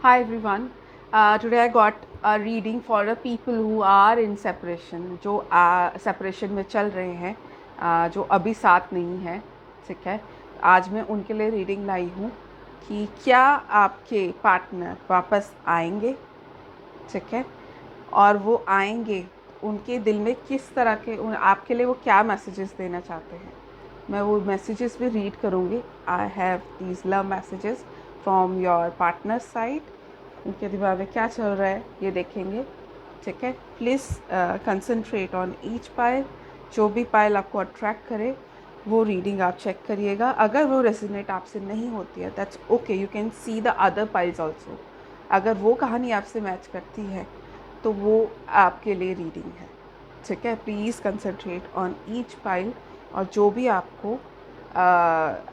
Hi everyone. Today I got a reading for the people who are in separation, जो separation में चल रहे हैं, जो अभी साथ नहीं है, ठीक है। आज मैं उनके लिए रीडिंग लाई हूँ कि क्या आपके पार्टनर वापस आएंगे, ठीक है, और वो आएंगे उनके दिल में किस तरह के आपके लिए वो क्या मैसेजेस देना चाहते हैं। मैं वो मैसेजेस भी रीड करूँगी। I have these love messages from your partner side. उनके दिमाग में क्या चल रहा है ये देखेंगे, ठीक है। Please concentrate on each pile. जो भी पाइल आपको अट्रैक्ट करे वो रीडिंग आप चेक करिएगा। अगर वो रेजोनेट आपसे नहीं होती है that's okay, you can see the other piles also. अगर वो कहानी आपसे मैच करती है तो वो आपके लिए रीडिंग है, ठीक है। Please concentrate on each pile और जो भी आपको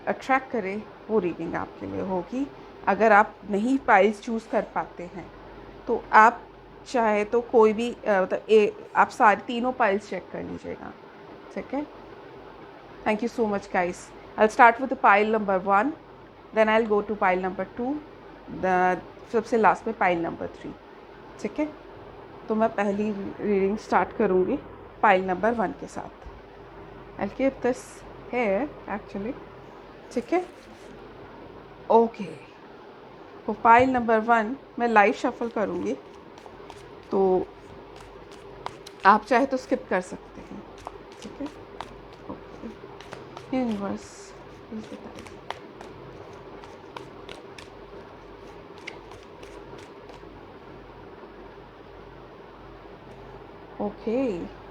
अट्रैक्ट करे वो रीडिंग आपके लिए होगी। अगर आप नहीं पाइल्स चूज़ कर पाते हैं तो आप चाहे तो कोई भी मतलब आप सारी तीनों पाइल्स चेक कर लीजिएगा, ठीक है। Thank you so much guys. I start with pile number 1, then I go to pile number 2, सबसे लास्ट में पाइल नंबर 3, ठीक है। तो मैं पहली रीडिंग स्टार्ट करूँगी पाइल नंबर 1 के साथ। I keep this here actually, ठीक है। ओके, तो पाइल नंबर 1 मैं लाइव शफल करूँगी, तो आप चाहे तो स्किप कर सकते हैं, ठीक है। ओके, यूनिवर्स प्लीज बताइए। ओके,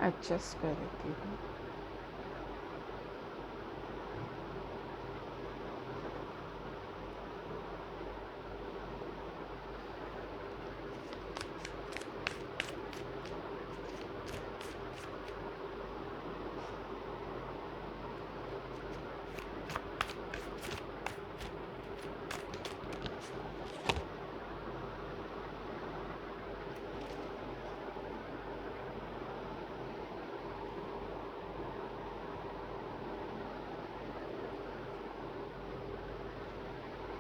एडजस्ट कर देती हूँ।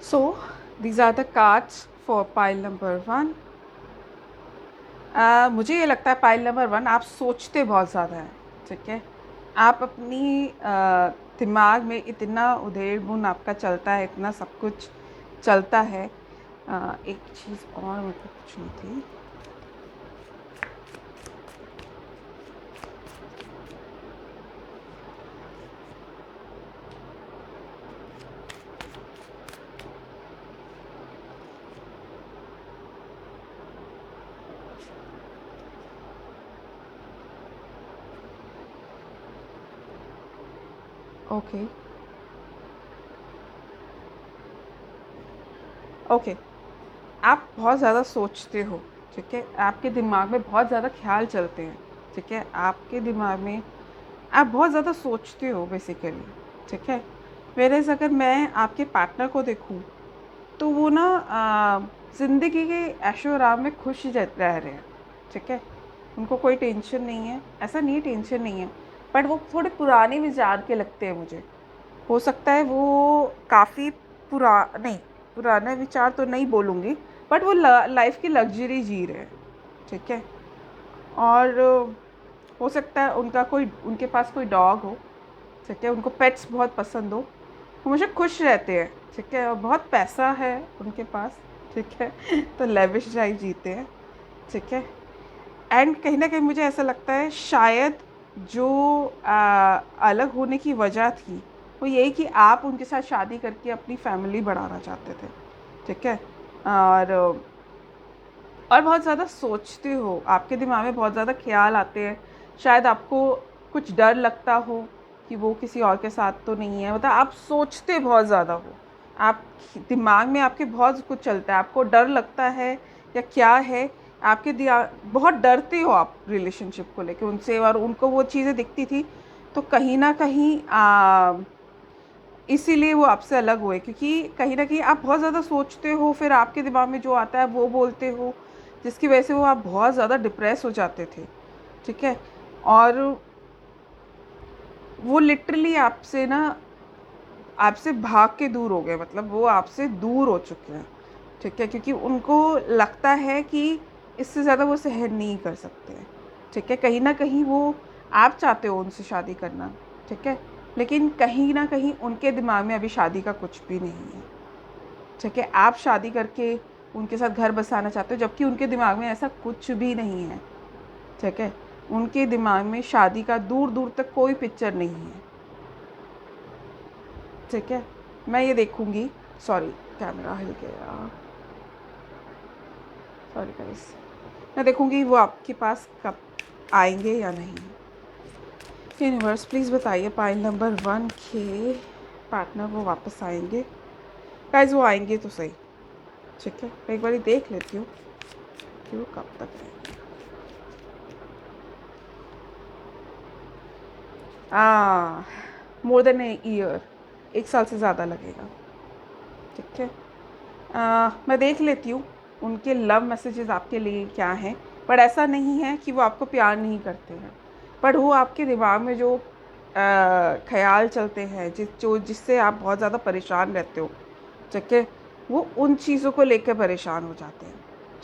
So these are the cards for pile number 1. मुझे ये लगता है पाइल नंबर 1 आप सोचते बहुत ज़्यादा हैं, ठीक है। आप अपनी दिमाग में इतना उधेड़-बुन आपका चलता है, इतना सब कुछ चलता है। एक चीज़ और मुझको पूछनी थी। ओके, ओके, आप बहुत ज़्यादा सोचते हो, ठीक है। आपके दिमाग में बहुत ज़्यादा ख्याल चलते हैं, ठीक है। आपके दिमाग में आप बहुत ज़्यादा सोचते हो बेसिकली, ठीक है। वेरएज़ अगर मैं आपके पार्टनर को देखूँ तो वो ना ज़िंदगी के ऐशो आराम में खुश रह रहे हैं, ठीक है। उनको कोई टेंशन नहीं है, ऐसा नहीं है टेंशन नहीं है, बट वो थोड़े पुराने मिजाज के लगते हैं मुझे। हो सकता है वो काफ़ी नहीं, पुराने विचार तो नहीं बोलूँगी, बट वो लाइफ की लग्जरी जी रहे हैं, ठीक है। और हो सकता है उनके पास कोई डॉग हो, ठीक है, उनको पेट्स बहुत पसंद हो, वो मुझे खुश रहते हैं, ठीक है, और बहुत पैसा है उनके पास, ठीक है। तो लेविश लाइफ जीते हैं, ठीक है। एंड कहीं ना कहीं मुझे ऐसा लगता है शायद जो अलग होने की वजह थी वो यही कि आप उनके साथ शादी करके अपनी फैमिली बढ़ाना चाहते थे, ठीक है। और बहुत ज़्यादा सोचते हो, आपके दिमाग में बहुत ज़्यादा ख्याल आते हैं, शायद आपको कुछ डर लगता हो कि वो किसी और के साथ तो नहीं है, मतलब आप सोचते बहुत ज़्यादा हो, आप दिमाग में आपके बहुत कुछ चलता है, आपको डर लगता है या क्या है, आपके बहुत डरते हो आप रिलेशनशिप को लेके उनसे, और उनको वो चीज़ें दिखती थी तो कहीं ना कहीं इसीलिए वो आपसे अलग हुए, क्योंकि कहीं ना कहीं आप बहुत ज़्यादा सोचते हो, फिर आपके दिमाग में जो आता है वो बोलते हो, जिसकी वजह से वो आप बहुत ज़्यादा डिप्रेस हो जाते थे, ठीक है। और वो लिटरली आपसे भाग के दूर हो गए, मतलब वो आपसे दूर हो चुके हैं, ठीक है, क्योंकि उनको लगता है कि इससे ज़्यादा वो सहन नहीं कर सकते हैं, ठीक है। कहीं ना कहीं वो आप चाहते हो उनसे शादी करना, ठीक है, लेकिन कहीं ना कहीं उनके दिमाग में अभी शादी का कुछ भी नहीं है, ठीक है। आप शादी करके उनके साथ घर बसाना चाहते हो, जबकि उनके दिमाग में ऐसा कुछ भी नहीं है, ठीक है। उनके दिमाग में शादी का दूर दूर तक कोई पिक्चर नहीं है, ठीक है। मैं ये देखूंगी, सॉरी कैमरा हिल गया, सॉरी गाइस, मैं देखूंगी वो आपके पास कब आएंगे या नहीं। यूनिवर्स प्लीज़ बताइए पाइल नंबर 1 के पार्टनर वो वापस आएंगे गाइस, वो आएंगे तो सही, ठीक है। मैं एक बार देख लेती हूँ कि वो कब तक आएंगे। मोर देन ए ईयर, 1 साल से ज़्यादा लगेगा, ठीक है। मैं देख लेती हूँ उनके लव मैसेजेस आपके लिए क्या हैं, पर ऐसा नहीं है कि वो आपको प्यार नहीं करते हैं, पर वो आपके दिमाग में जो ख्याल चलते हैं जिससे आप बहुत ज़्यादा परेशान रहते हो, ठीक है, वो उन चीज़ों को लेकर परेशान हो जाते हैं,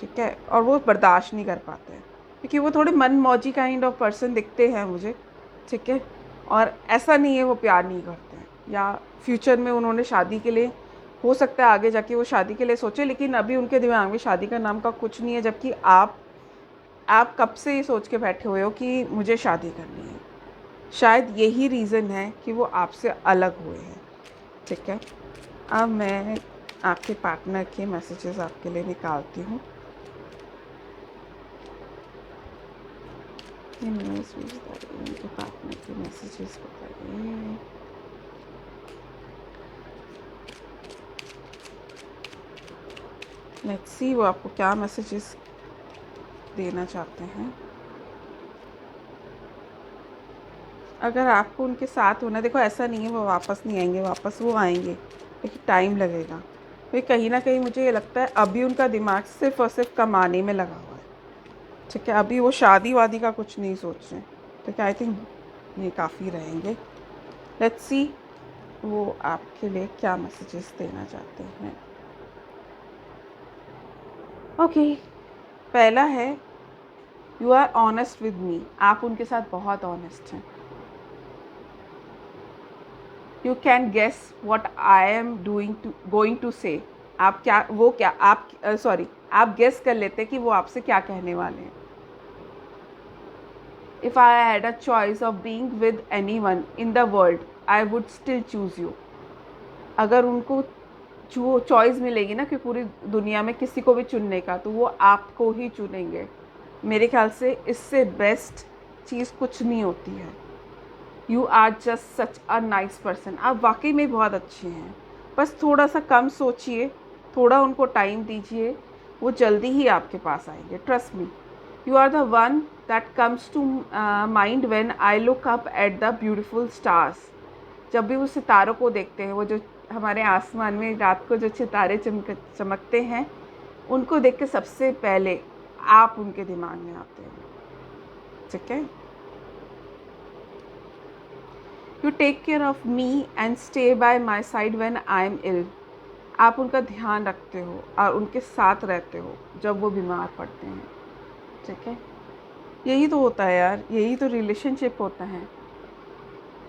ठीक है, और वो बर्दाश्त नहीं कर पाते हैं, क्योंकि वो थोड़े मन मौजी काइंड ऑफ पर्सन दिखते हैं मुझे, ठीक है। और ऐसा नहीं है वो प्यार नहीं करते हैं, या फ्यूचर में उन्होंने शादी के लिए, हो सकता है आगे जाके वो शादी के लिए सोचे, लेकिन अभी उनके दिमाग में शादी का नाम का कुछ नहीं है, जबकि आप कब से ये सोच के बैठे हुए हो कि मुझे शादी करनी है। शायद यही रीज़न है कि वो आपसे अलग हुए हैं, ठीक है। अब मैं आपके पार्टनर के मैसेजेस आपके लिए निकालती हूँ। उनके पार्टनर के मैसेजेस बताइए। लेट्स सी वो आपको क्या मैसेजेस देना चाहते हैं। अगर आपको उनके साथ होना, देखो ऐसा नहीं है वो वापस नहीं आएंगे, वापस वो आएंगे लेकिन टाइम लगेगा, तो कहीं ना कहीं मुझे ये लगता है अभी उनका दिमाग सिर्फ और सिर्फ कमाने में लगा हुआ है, ठीक है। अभी वो शादी वादी का कुछ नहीं सोच रहे, ठीक है। आई थिंक ये काफ़ी रहेंगे। लेट्स सी वो आपके लिए क्या मैसेजेस देना चाहते हैं। ओके, पहला है you are honest with me, आप उनके साथ बहुत ऑनेस्ट हैं। You can guess what I am going to say, आप आप गेस कर लेते हैं कि वो आपसे क्या कहने वाले हैं। If I had a choice of being with anyone in the world I would still choose you. अगर उनको जो चॉइस मिलेगी ना कि पूरी दुनिया में किसी को भी चुनने का, तो वो आपको ही चुनेंगे। मेरे ख्याल से इससे बेस्ट चीज़ कुछ नहीं होती है। You are just such a nice person, आप वाकई में बहुत अच्छे हैं, बस थोड़ा सा कम सोचिए, थोड़ा उनको टाइम दीजिए, वो जल्दी ही आपके पास आएंगे, trust me. You are the one that comes to mind when I look up at the beautiful stars, जब भी वो सितारों को देखते हैं, वो जो हमारे आसमान में रात को जो सितारे चमकते हैं, उनको देख के सबसे पहले आप उनके दिमाग में आते हैं। ठीक है। You take care of me and stay by my side when I am ill. आप उनका ध्यान रखते हो और उनके साथ रहते हो जब वो बीमार पड़ते हैं। ठीक है। यही तो होता है यार, यही तो रिलेशनशिप होता है।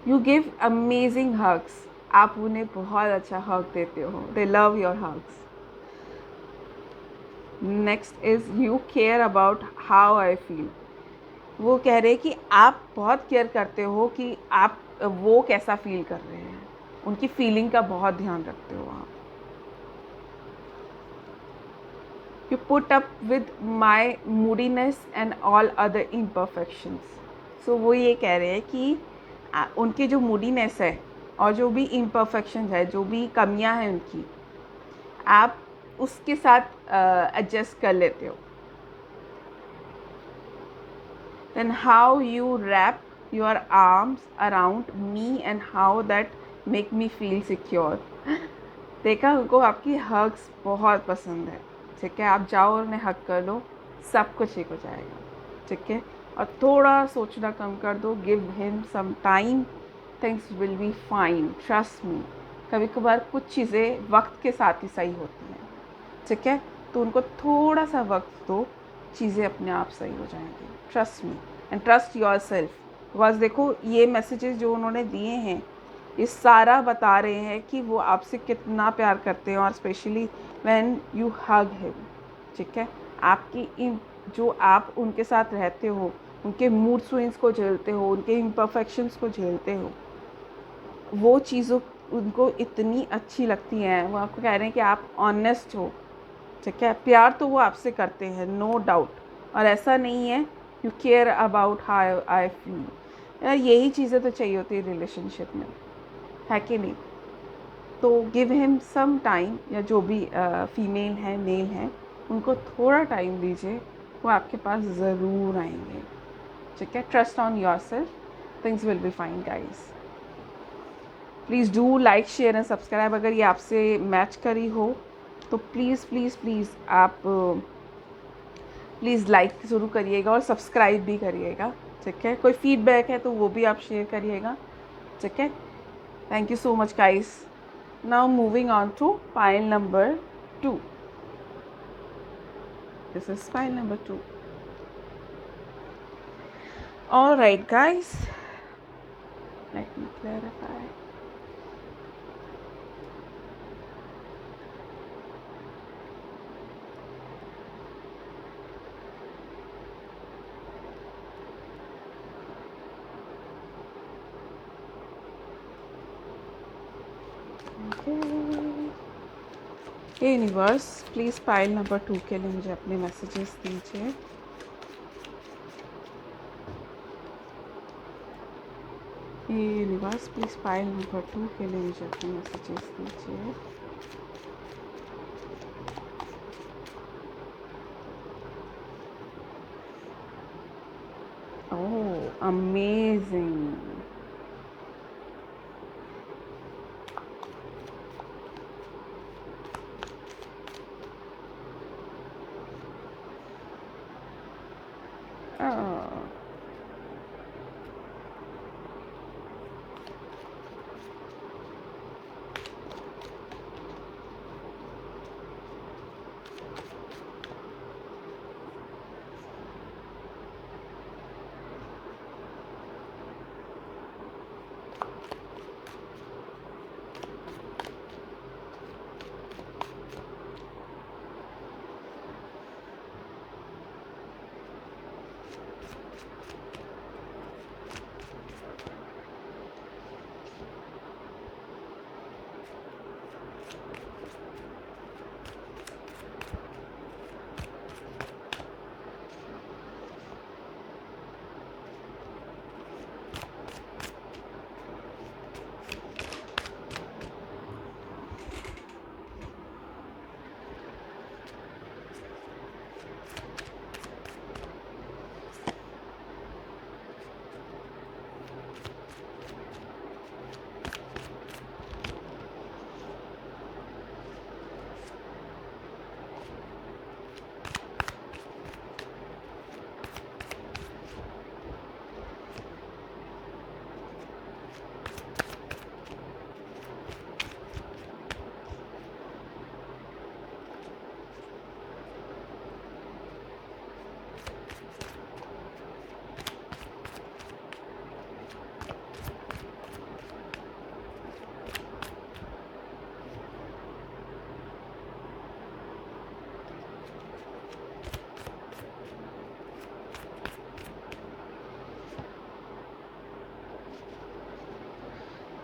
You give amazing hugs. आप उन्हें बहुत अच्छा हग देते हो, दे love your hugs. Next is you care about how I feel. वो कह रहे हैं कि आप बहुत केयर करते हो कि आप वो कैसा फील कर रहे हैं, उनकी फीलिंग का बहुत ध्यान रखते हो आप। You put up with my moodiness and all other imperfections. So वो ये कह रहे हैं कि उनकी जो मूडीनेस है और जो भी इम्परफेक्शन है, जो भी कमियां हैं उनकी, आप उसके साथ एडजस्ट कर लेते हो। Then how you wrap your arms around me and how that make me feel secure। देखा, उनको आपकी हग्स बहुत पसंद है। ठीक है, आप जाओ और उन्हें हग कर लो, सब कुछ ठीक हो जाएगा। ठीक है, और थोड़ा सोचना कम कर दो, give him some time, things will be fine, trust me. कभी कभार कुछ चीज़ें वक्त के साथ ही सही होती हैं। ठीक है, तो उनको थोड़ा सा वक्त दो, चीज़ें अपने आप सही हो जाएंगी। Trust me and trust your self. बस देखो, ये मैसेजेस जो उन्होंने दिए हैं, ये सारा बता रहे हैं कि वो आपसे कितना प्यार करते हैं, और specially when you hug him. ठीक है, आपकी इन जो आप उनके साथ रहते हो, उनके मूड स्विंग्स को झेलते हो, उनके इम्परफेक्शंस को झेलते हो, वो चीज़ों उनको इतनी अच्छी लगती हैं। वो आपको कह रहे हैं कि आप ऑनेस्ट हो। ठीक है, प्यार तो वो आपसे करते हैं, नो डाउट। और ऐसा नहीं है, you care about how I feel. यार यही चीज़ें तो चाहिए होती है रिलेशनशिप में, है कि नहीं। तो गिव हिम सम टाइम, या जो भी फीमेल है मेल है, उनको थोड़ा टाइम दीजिए, वो आपके पास ज़रूर आएंगे। ठीक है, trust on your self, things will be fine guys. Please do like, share and subscribe. अगर ये आपसे मैच करी हो तो प्लीज़ प्लीज़ प्लीज़ आप प्लीज़ लाइक ज़रूर करिएगा और सब्सक्राइब भी करिएगा। ठीक है, कोई फीडबैक है तो वो भी आप शेयर करिएगा। ठीक है, thank you so much guys. Now moving on to pile number 2। This is pile number 2। All right guys, let me clarify. Universe, please pile number 2 के लिए मुझे अपने मैसेजेस दीजिए। यूनिवर्स, प्लीज़ पाइल नंबर 2 के लिए मुझे अपने मैसेजेस दीजिए। ओह अमेजिंग।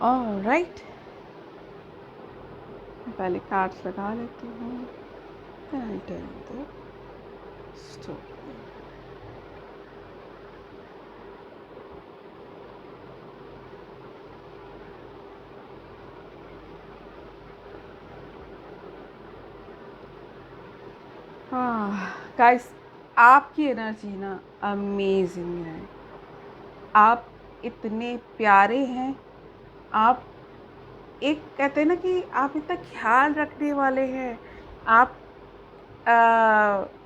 ऑलराइट, पहले कार्ड्स लगा लेती हूँ। Then I tell the story. Guys, आपकी एनर्जी ना अमेजिंग है। आप इतने प्यारे हैं। आप एक कहते हैं ना कि आप इतना ख्याल रखने वाले हैं। आप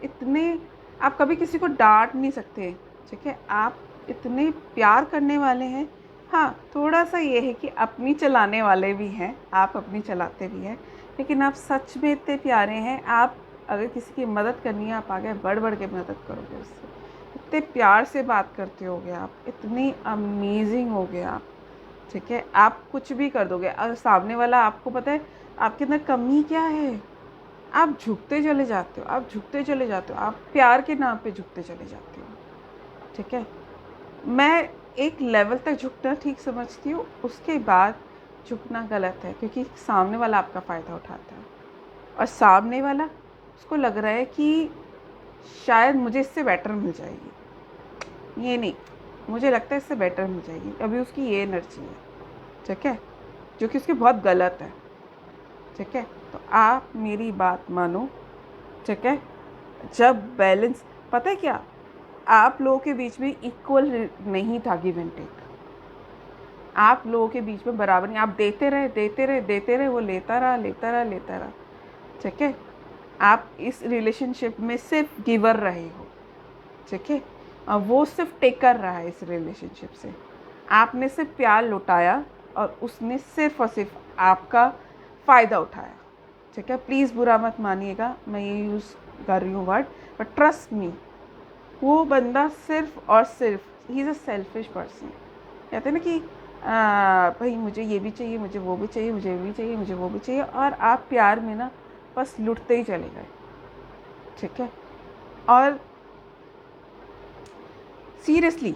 इतने, आप कभी किसी को डांट नहीं सकते, ठीक है। आप इतने प्यार करने वाले हैं। हाँ, थोड़ा सा ये है कि अपनी चलाने वाले भी हैं, आप अपनी चलाते भी हैं, लेकिन आप सच में इतने प्यारे हैं। आप अगर किसी की मदद करनी है, आप आगे बढ़ बढ़ के मदद करोगे उससे। इतने प्यार से बात करते होगे आप, इतनी अमेजिंग हो गए आप, ठीक है। आप कुछ भी कर दोगे। अगर सामने वाला, आपको पता है आपके अंदर कमी क्या है, आप झुकते चले जाते हो, आप झुकते चले जाते हो, आप प्यार के नाम पे झुकते चले जाते हो, ठीक है। मैं एक लेवल तक झुकना ठीक समझती हूँ, उसके बाद झुकना गलत है, क्योंकि सामने वाला आपका फ़ायदा उठाता है और सामने वाला, उसको लग रहा है कि शायद मुझे इससे बेटर मिल जाएगी। ये नहीं, मुझे लगता है इससे बेटर मिल जाएगी, अभी उसकी ये एनर्जी है, ठीक है, जो कि उसकी बहुत गलत है, ठीक है। तो आप मेरी बात मानो, ठीक है। जब बैलेंस, पता है क्या, आप लोगों के बीच में इक्वल नहीं था गिव एंड टेक। आप लोगों के बीच में बराबर नहीं, आप देते रहे देते रहे देते रहे, वो लेता रहा लेता रहा लेता रहा, ठीक है। आप इस रिलेशनशिप में सिर्फ गिवर रहे हो, ठीक है, और वो सिर्फ टेकर रहा है इस रिलेशनशिप से। आपने सिर्फ प्यार लुटाया और उसने सिर्फ और सिर्फ आपका फ़ायदा उठाया, ठीक है। प्लीज़ बुरा मत मानिएगा, मैं ये यूज़ कर रही हूँ वर्ड, बट ट्रस्ट मी, वो बंदा सिर्फ और सिर्फ, he is a selfish person. कहते हैं ना कि भाई मुझे ये भी चाहिए, मुझे वो भी चाहिए, मुझे ये भी चाहिए, मुझे वो भी चाहिए, और आप प्यार में ना बस लुटते ही चले गए, ठीक है। और सीरियसली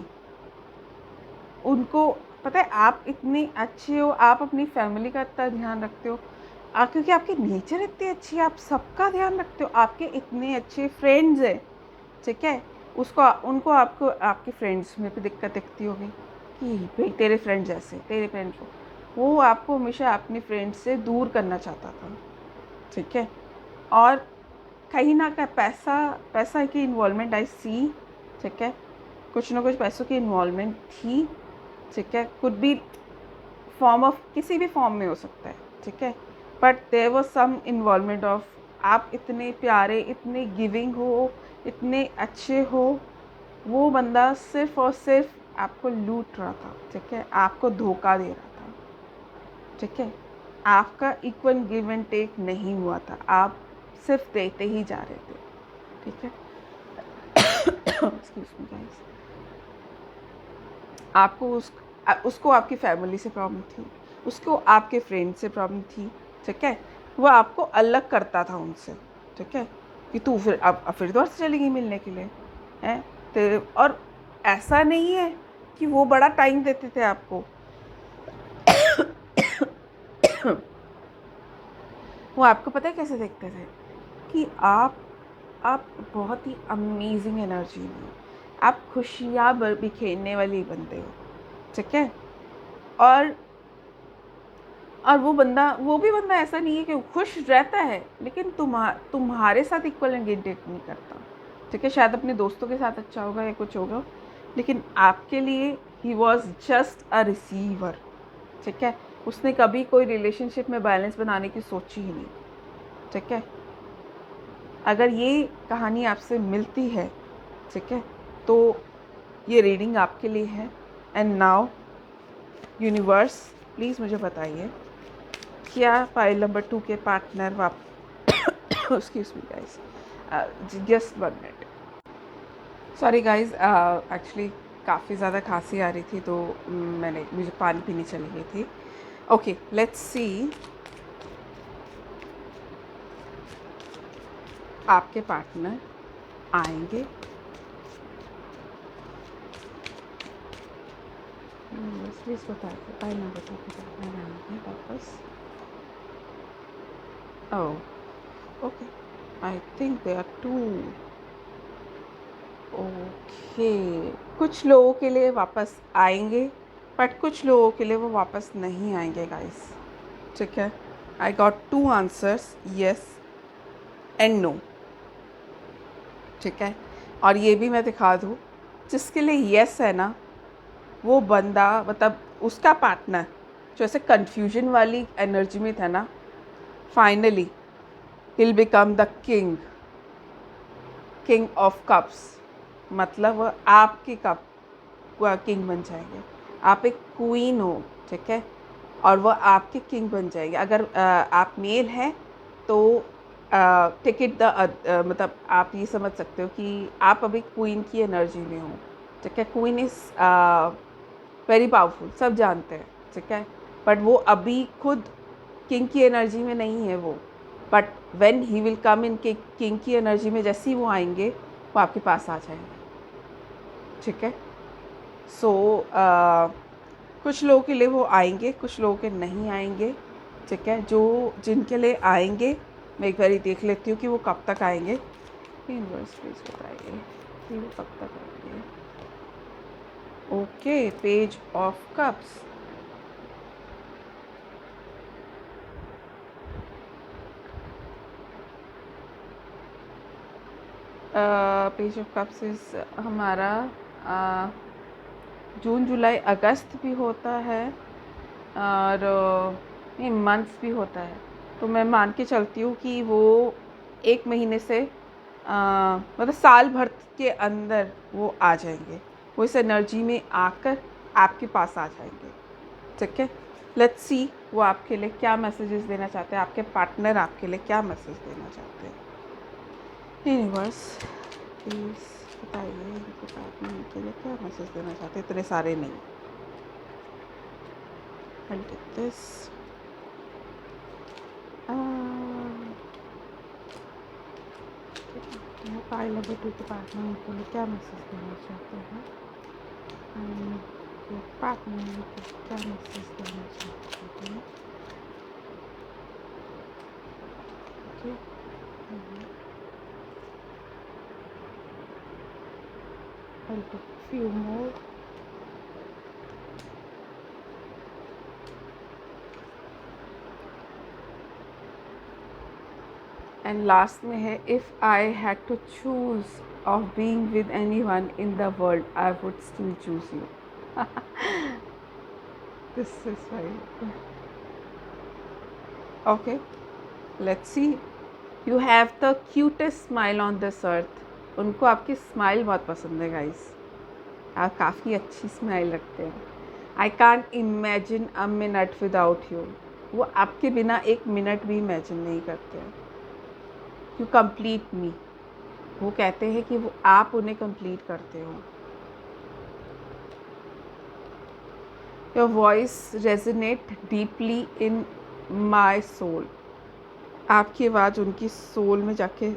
उनको पता है आप इतने अच्छे हो, आप अपनी फैमिली का इतना ध्यान रखते हो, क्योंकि आपकी नेचर इतनी अच्छी है, आप सबका ध्यान रखते हो। आपके इतने अच्छे फ्रेंड्स हैं, ठीक है। उसको उनको आपको आपके फ्रेंड्स में भी दिक्कत दिखती होगी कि भाई तेरे फ्रेंड्स ऐसे, तेरे फ्रेंड्स को, वो आपको हमेशा अपने फ्रेंड्स से दूर करना चाहता था, ठीक है। और कहीं ना कहीं पैसा की इन्वॉल्वमेंट आई सी, ठीक है, कुछ ना कुछ पैसों की इन्वॉल्वमेंट थी, ठीक है। कुड बी फॉर्म ऑफ, किसी भी फॉर्म में हो सकता है, ठीक है, but there was some involvement of. आप इतने प्यारे, इतने गिविंग हो, इतने अच्छे हो, वो बंदा सिर्फ और सिर्फ आपको लूट रहा था, ठीक है, आपको धोखा दे रहा था, ठीक है। आपका इक्वल गिव एंड टेक नहीं हुआ था, आप सिर्फ देते ही जा रहे थे, ठीक है। Excuse me guys. आपको उसको आपकी फैमिली से प्रॉब्लम थी, उसको आपके फ्रेंड से प्रॉब्लम थी, ठीक है। वो आपको अलग करता था उनसे, ठीक है, कि तू फिर अब फिर दोबारा से चलेगी मिलने के लिए, हैं। तो और ऐसा नहीं है कि वो बड़ा टाइम देते थे आपको। वो आपको पता है कैसे देखते थे कि आप बहुत ही अमेजिंग एनर्जी में, आप खुशियाँ बिखेरने वाली बंदे हो, ठीक है। और वो भी बंदा ऐसा नहीं है कि खुश रहता है, लेकिन तुम्हारे साथ इक्वल एंगेजमेंट नहीं करता, ठीक है। शायद अपने दोस्तों के साथ अच्छा होगा या कुछ होगा, लेकिन आपके लिए he was just a receiver, ठीक है। उसने कभी कोई रिलेशनशिप में बैलेंस बनाने की सोची ही नहीं, ठीक है। अगर ये कहानी आपसे मिलती है, ठीक है, तो ये रीडिंग आपके लिए है। एंड नाउ यूनिवर्स, प्लीज़ मुझे बताइए, क्या फाइल नंबर 2 के partner excuse me guys, just 1 minute, sorry guys, actually काफ़ी ज़्यादा खांसी आ रही थी, तो मुझे पानी पीनी चली गई थी। ओके, लेट्स सी आपके पार्टनर आएंगे, प्लीज़ बता दे ना बता के वापस। Oh okay, I think they are two. Okay, कुछ लोगों के लिए वापस आएंगे बट कुछ लोगों के लिए वो वापस नहीं आएंगे गाइस, ठीक है। I got two answers, yes and no, ठीक है। और ये भी मैं दिखा दूँ, जिसके लिए येस है ना, वो बंदा मतलब उसका पार्टनर जो ऐसे कन्फ्यूजन वाली एनर्जी में था ना, finally he'll become the king of cups, मतलब वो आपके कप किंग बन जाएंगे। आप एक क्वीन हो, ठीक है, और वो आपके किंग बन जाएंगे। अगर आप मेल हैं तो टिकट द मतलब आप ये समझ सकते हो कि आप अभी क्वीन की एनर्जी में हो, ठीक है। क्वीन इज़ वेरी पावरफुल, सब जानते हैं, ठीक है। बट वो अभी खुद किंग की एनर्जी में नहीं है वो, but when he will come in king की एनर्जी में, जैसे ही वो आएंगे वो आपके पास आ जाएंगे, ठीक है। सो कुछ लोगों के लिए वो आएंगे, कुछ लोगों के नहीं आएंगे, ठीक है। जो जिनके लिए आएंगे मैं एक बार देख लेती हूँ कि वो कब तक आएंगे। यूनिवर्स प्लीज बताइए कि वो कब तक आएंगे। Okay, page of cups, page of cups is हमारा जून जुलाई अगस्त भी होता है और ये मंथ्स भी होता है। तो मैं मान के चलती हूँ कि वो एक महीने से मतलब साल भर के अंदर वो आ जाएंगे, वो इस एनर्जी में आकर आपके पास आ जाएंगे, ठीक है। लेट्स सी वो आपके लिए क्या मैसेजेस देना चाहते हैं, आपके पार्टनर आपके लिए क्या मैसेज देना चाहते हैं। यूनिवर्स प्लीज़ बताइए इनके पार्टनर के लिए क्या मैसेज देना चाहते हैं। इतने सारे नहीं, I'll take this. पाइल अभी टू के पार्टनर के लिए क्या मैसेज देना चाहते हैं, पार्टनर को क्या मैसेज देना चाहते हैं। Okay, I'll take few more. And last में है, if I had to choose of being with anyone in the world I would still choose you. This is right. Okay, let's see. You have the cutest smile on this earth. उनको आपकी smile बहुत पसंद है guys, आप काफ़ी अच्छी smile रखते हैं। I can't imagine a minute without you. वो आपके बिना एक मिनट भी इमेजिन नहीं करते हैं। यू कंप्लीट मी, वो कहते हैं कि वो आप उन्हें कंप्लीट करते हो। Your voice resonate deeply in my soul. आपकी आवाज़ उनकी सोल में जाके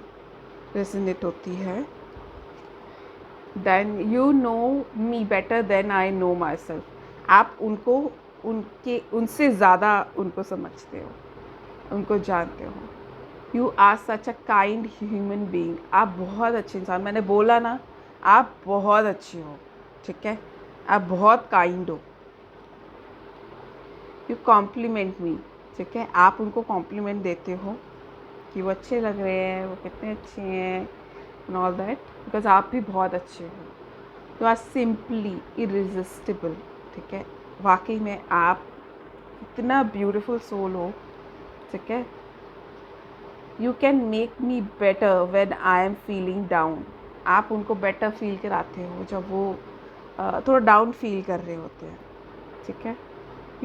रेजोनेट होती है। Then you know me better than I know myself. आप उनको उनसे ज़्यादा उनको समझते हो, उनको जानते हो। You are such a kind human being. आप बहुत अच्छे इंसान, मैंने बोला ना, आप बहुत अच्छे हो, ठीक है, आप बहुत काइंड हो। यू कॉम्प्लीमेंट मी, ठीक है, आप उनको कॉम्प्लीमेंट देते हो कि वो अच्छे लग रहे हैं, वो कितने अच्छे हैं एंड ऑल दैट, बिकॉज आप भी बहुत अच्छे हो। यू आर सिंपली इरिजिस्टिबल, ठीक है, वाकई में आप इतना ब्यूटीफुल सोल हो, ठीक है। You can make me better when I am feeling down. आप उनको बेटर फील कराते हो जब वो थोड़ा डाउन फील कर रहे होते हैं, ठीक है।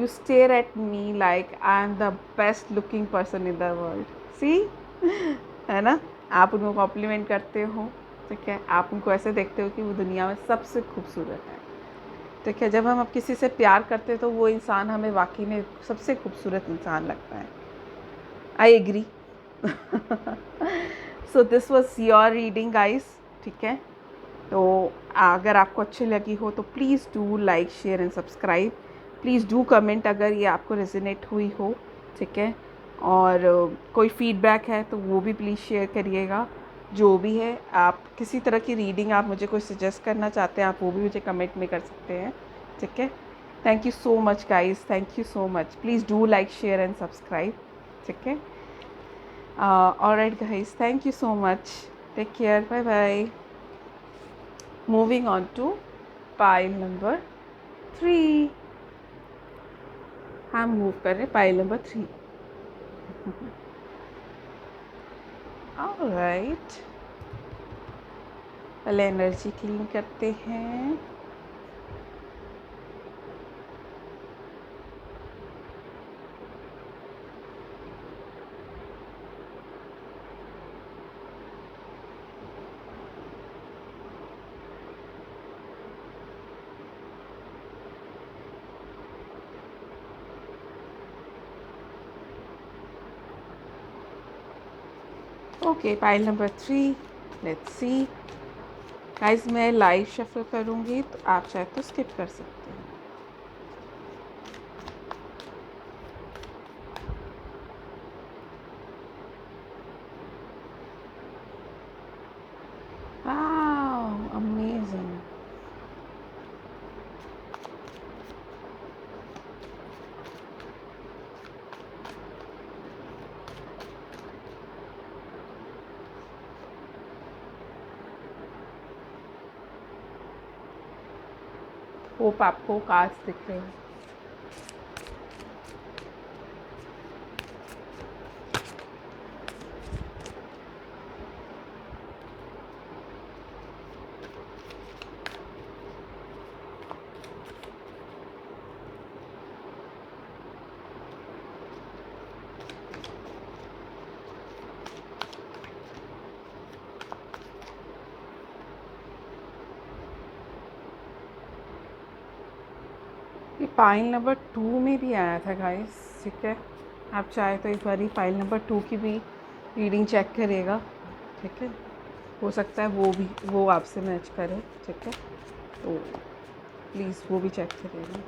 You stare at me like I am the best looking person in the world. See, है ना, आप उनको कॉम्प्लीमेंट करते हो, ठीक है, आप उनको ऐसे देखते हो कि वो दुनिया में सबसे खूबसूरत है, ठीक है। जब हम अब किसी से प्यार करते हैं तो वो इंसान हमें वाकई में सबसे खूबसूरत इंसान लगता है। I agree. So this was your reading guys, ठीक है। तो अगर आपको अच्छी लगी हो तो please do like share and subscribe. Please do comment अगर ये आपको रेजोनेट हुई हो, ठीक है। और कोई फीडबैक है तो वो भी प्लीज़ शेयर करिएगा। जो भी है, आप किसी तरह की रीडिंग आप मुझे कोई सजेस्ट करना चाहते हैं, आप वो भी मुझे कमेंट में कर सकते हैं, ठीक है। Thank you so much guys, thank you so much. Please do like, share and subscribe, ठीक है। Alright guys, thank you so much, take care, bye bye. Moving on to pile number 3। हम move कर रहे हैं pile number 3। Alright, पहले energy clean करते हैं। Okay, pile number 3, let's see. Guys, मैं लाइव शफल करूँगी तो आप चाहे तो स्किप कर सकते हैं। Wow, amazing. होप आपको कार्ड्स दिख रहे हैं। ये फाइल नंबर 2 में भी आया था गाइस, ठीक है। आप चाहे तो एक बार फाइल नंबर 2 की भी रीडिंग चेक करिएगा, ठीक है। हो सकता है वो आपसे मैच करे, ठीक है। तो प्लीज़ वो भी चेक करिएगा।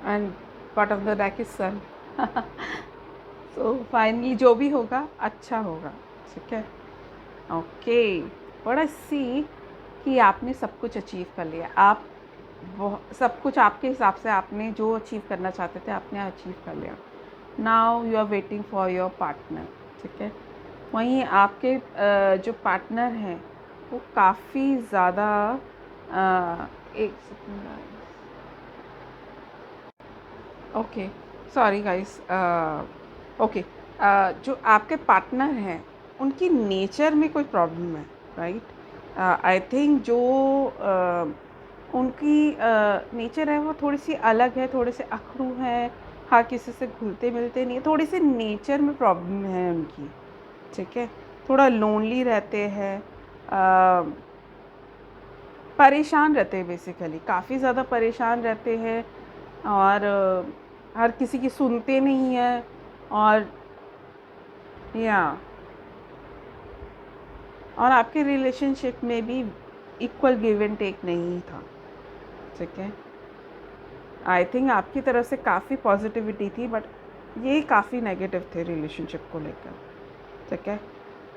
End part of the deck is sun. So finally जो भी होगा अच्छा होगा, ठीक है। ओके, बड़ा सी कि आपने सब कुछ अचीव कर लिया। आप सब कुछ आपके हिसाब से आपने जो अचीव करना चाहते थे आपने अचीव कर लिया। Now you are waiting for your partner, ठीक है। वहीं आपके जो पार्टनर हैं वो काफ़ी ज़्यादा एक second, okay, sorry guys. Okay, जो आपके पार्टनर हैं उनकी नेचर में कोई प्रॉब्लम है, राइट। आई थिंक जो उनकी नेचर है वो थोड़ी सी अलग है, थोड़े से अखरू हैं, हर किसी से घुलते मिलते नहीं, थोड़ी सी नेचर में प्रॉब्लम है उनकी, ठीक है। थोड़ा लोनली रहते हैं, परेशान रहते हैं, बेसिकली काफ़ी ज़्यादा परेशान रहते हैं। और हर किसी की सुनते नहीं हैं। और या और आपके रिलेशनशिप में भी इक्वल गिव एंड टेक नहीं था, ठीक है। आई थिंक आपकी तरफ से काफ़ी पॉजिटिविटी थी, बट ये काफ़ी नेगेटिव थे रिलेशनशिप को लेकर, ठीक है।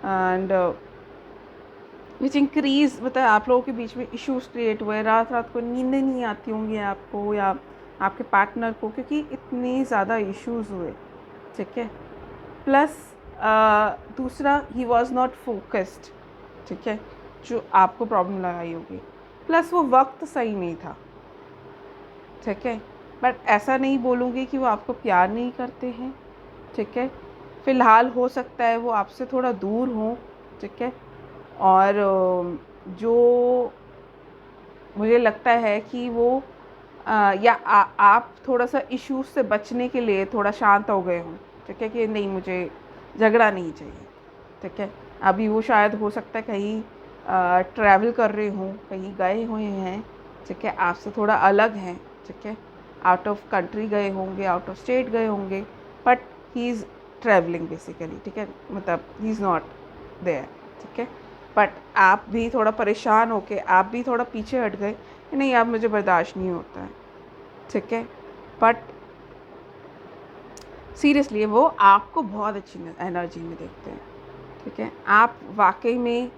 एंड विच इंक्रीज, मतलब आप लोगों के बीच में इश्यूज क्रिएट हुए, रात रात को नींदें नहीं आती होंगी आपको या आपके पार्टनर को, क्योंकि इतने ज़्यादा इश्यूज हुए, ठीक है। प्लस दूसरा, ही वॉज नॉट फोकस्ड, ठीक है, जो आपको प्रॉब्लम लगाई होगी। प्लस वो वक्त सही नहीं था, ठीक है। बट ऐसा नहीं बोलूँगी कि वो आपको प्यार नहीं करते हैं, ठीक है। फ़िलहाल हो सकता है वो आपसे थोड़ा दूर हों, ठीक है। और जो मुझे लगता है कि वो या आप थोड़ा सा इश्यूज से बचने के लिए थोड़ा शांत हो गए हों, ठीक है, कि नहीं मुझे झगड़ा नहीं चाहिए, ठीक है। अभी वो शायद हो सकता है कहीं ट्रैवल कर रहे हों, कहीं गए हुए हैं, ठीक है, आपसे थोड़ा अलग हैं, ठीक है, आउट ऑफ कंट्री गए होंगे, आउट ऑफ स्टेट गए होंगे, but he is travelling basically, ठीक है, मतलब ही इज़ नॉट देयर, ठीक है। बट आप भी थोड़ा परेशान होके आप भी थोड़ा पीछे हट गए कि नहीं अब मुझे बर्दाश्त नहीं होता है, ठीक है। बट सीरियसली वो आपको बहुत अच्छी एनर्जी में देखते हैं, ठीक है। आप वाकई में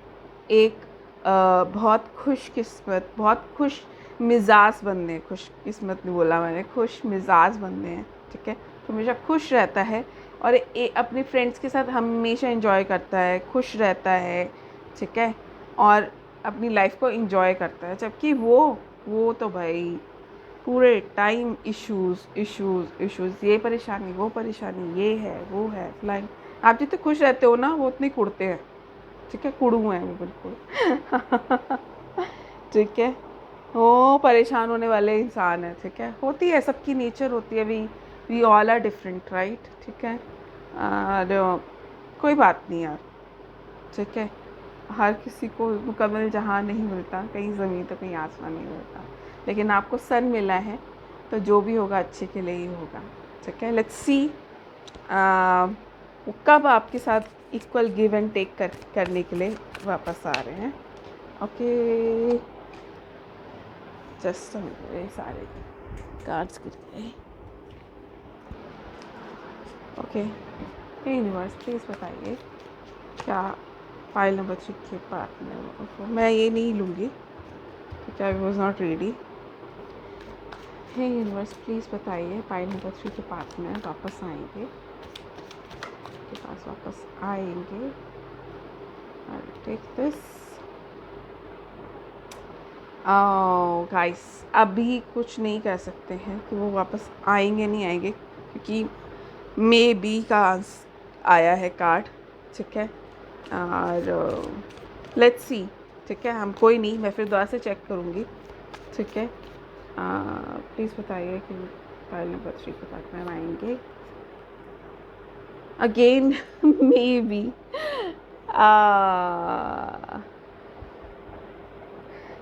एक बहुत खुशकिस्मत, बहुत खुश मिजाज बंदे हैं, खुश किस्मत नहीं बोला मैंने, खुश मिजाज बंदे हैं, ठीक है। तो हमेशा खुश रहता है और अपने फ्रेंड्स के साथ हमेशा एंजॉय करता है, खुश रहता है, ठीक है, और अपनी लाइफ को एंजॉय करता है। जबकि वो तो भाई पूरे टाइम इश्यूज इश्यूज इश्यूज, ये परेशानी वो परेशानी, ये है वो है फ्लाइंग। आप जितने खुश रहते हो ना वो उतने कुड़ते हैं, ठीक है, कुड़ू हैं वो बिल्कुल ठीक है, वो परेशान होने वाले इंसान है, ठीक है। होती है, सबकी नेचर होती है, we all are different, right, ठीक है। और कोई बात नहीं यार, ठीक है। हर किसी को मुकम्मल जहाँ नहीं मिलता, कहीं ज़मीन तो कहीं आसमान नहीं मिलता, लेकिन आपको सन मिला है तो जो भी होगा अच्छे के लिए ही होगा, ठीक है। लेट्स सी वो कब आपके साथ इक्वल गिव एंड टेक करने के लिए वापस आ रहे हैं। ओके, जस्ट मेरे सारे कार्ड्स गिर गए। ओके, यूनिवर्स प्लीज़ बताइए क्या फाइल नंबर 3 के पार्टनर, मैं ये नहीं लूँगी क्योंकि I was not ready. Hey universe please बताइए फाइल नंबर 3 के पार्टनर वापस आएंगे, के पास वापस आएंगे। I take this. गाइस अभी कुछ नहीं कह सकते हैं कि वो वापस आएंगे नहीं आएंगे, क्योंकि मे बी का आया है कार्ड, ठीक है। और लेट्स सी, ठीक है, हम कोई नहीं, मैं फिर दोबारा से चेक करूँगी, ठीक है। प्लीज़ बताइए कि फाइल नंबर 3 के पार्टनर आएंगे अगेन मे बी।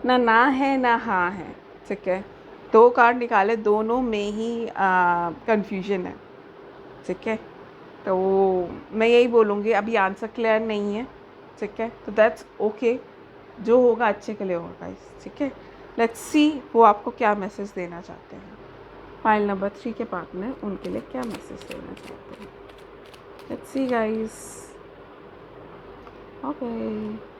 ना है ना हाँ है, ठीक है। दो कार्ड निकाले, दोनों में ही कंफ्यूजन है, ठीक है। तो मैं यही बोलूँगी अभी आंसर क्लियर नहीं है, ठीक है, तो दैट्स ओके, जो होगा अच्छे के लिए होगा, ठीक है। लेट्स सी वो आपको क्या मैसेज देना चाहते हैं, फाइल नंबर 3 के पार्टनर उनके लिए क्या मैसेज देना चाहते हैं। Let's see guys. Okay,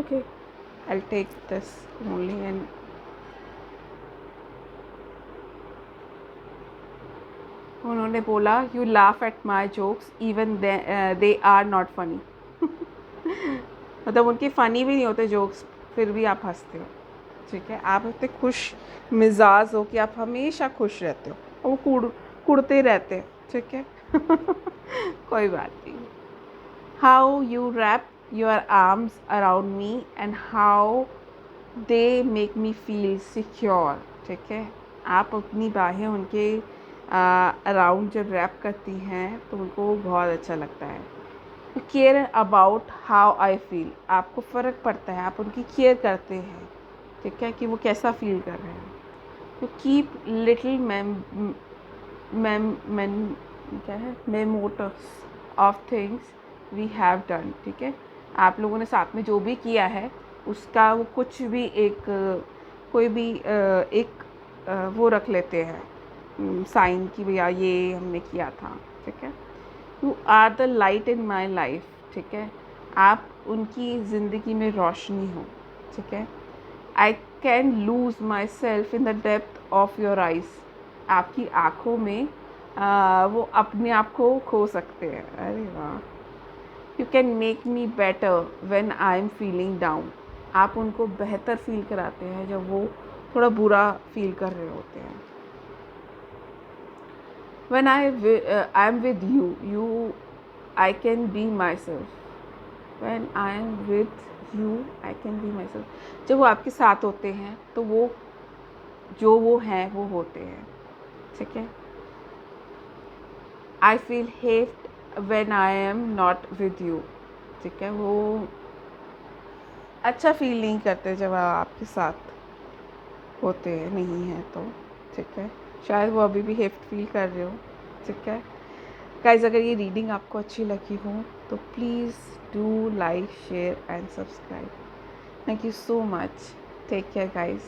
okay, I'll take this only and उन्होंने बोला you laugh at my jokes even they are not funny मतलब उनके फ़नी भी नहीं होते जोक्स, फिर भी आप हंसते हो, ठीक है। आप इतने खुश मिजाज हो कि आप हमेशा खुश रहते हो, और वो कुड़ते रहते हैं, ठीक है कोई बात नहीं। How you wrap your arms around me and how they make me feel secure, ठीक है। आप अपनी बाहें उनके अराउंड जब रैप करती हैं तो उनको बहुत अच्छा लगता है। You care about how I feel, आपको फ़र्क पड़ता है, आप उनकी केयर करते हैं, ठीक है, कि वो कैसा फील कर रहे हैं। यू कीप लिटिल मैम क्या है mementos of things we have done, ठीक है। आप लोगों ने साथ में जो भी किया है उसका वो कुछ भी एक कोई भी एक वो रख लेते हैं साइन कि भैया ये हमने किया था, ठीक है। You are the light in my life, ठीक है। आप उनकी ज़िंदगी में रोशनी हो, ठीक है। I can lose myself in the depth of your eyes, आपकी आँखों में वो अपने आप को खो सकते हैं। अरे वाह। You can make me better when I am feeling down, आप उनको बेहतर फील कराते हैं जब वो थोड़ा बुरा फील कर रहे होते हैं। when I'm with you I can be myself, when I am with you I can be myself, जब वो आपके साथ होते हैं तो वो जो वो हैं वो होते हैं, ठीक है। I feel hate when I am not with you, ठीक है। वो अच्छा फील नहीं करते जब आपके साथ होते हैं, नहीं है तो, ठीक है। शायद वो अभी भी हेफ्ट फील कर रहे हो, ठीक है। गाइज़, अगर ये रीडिंग आपको अच्छी लगी हो तो please do like share and subscribe. Thank you so much. Take care guys.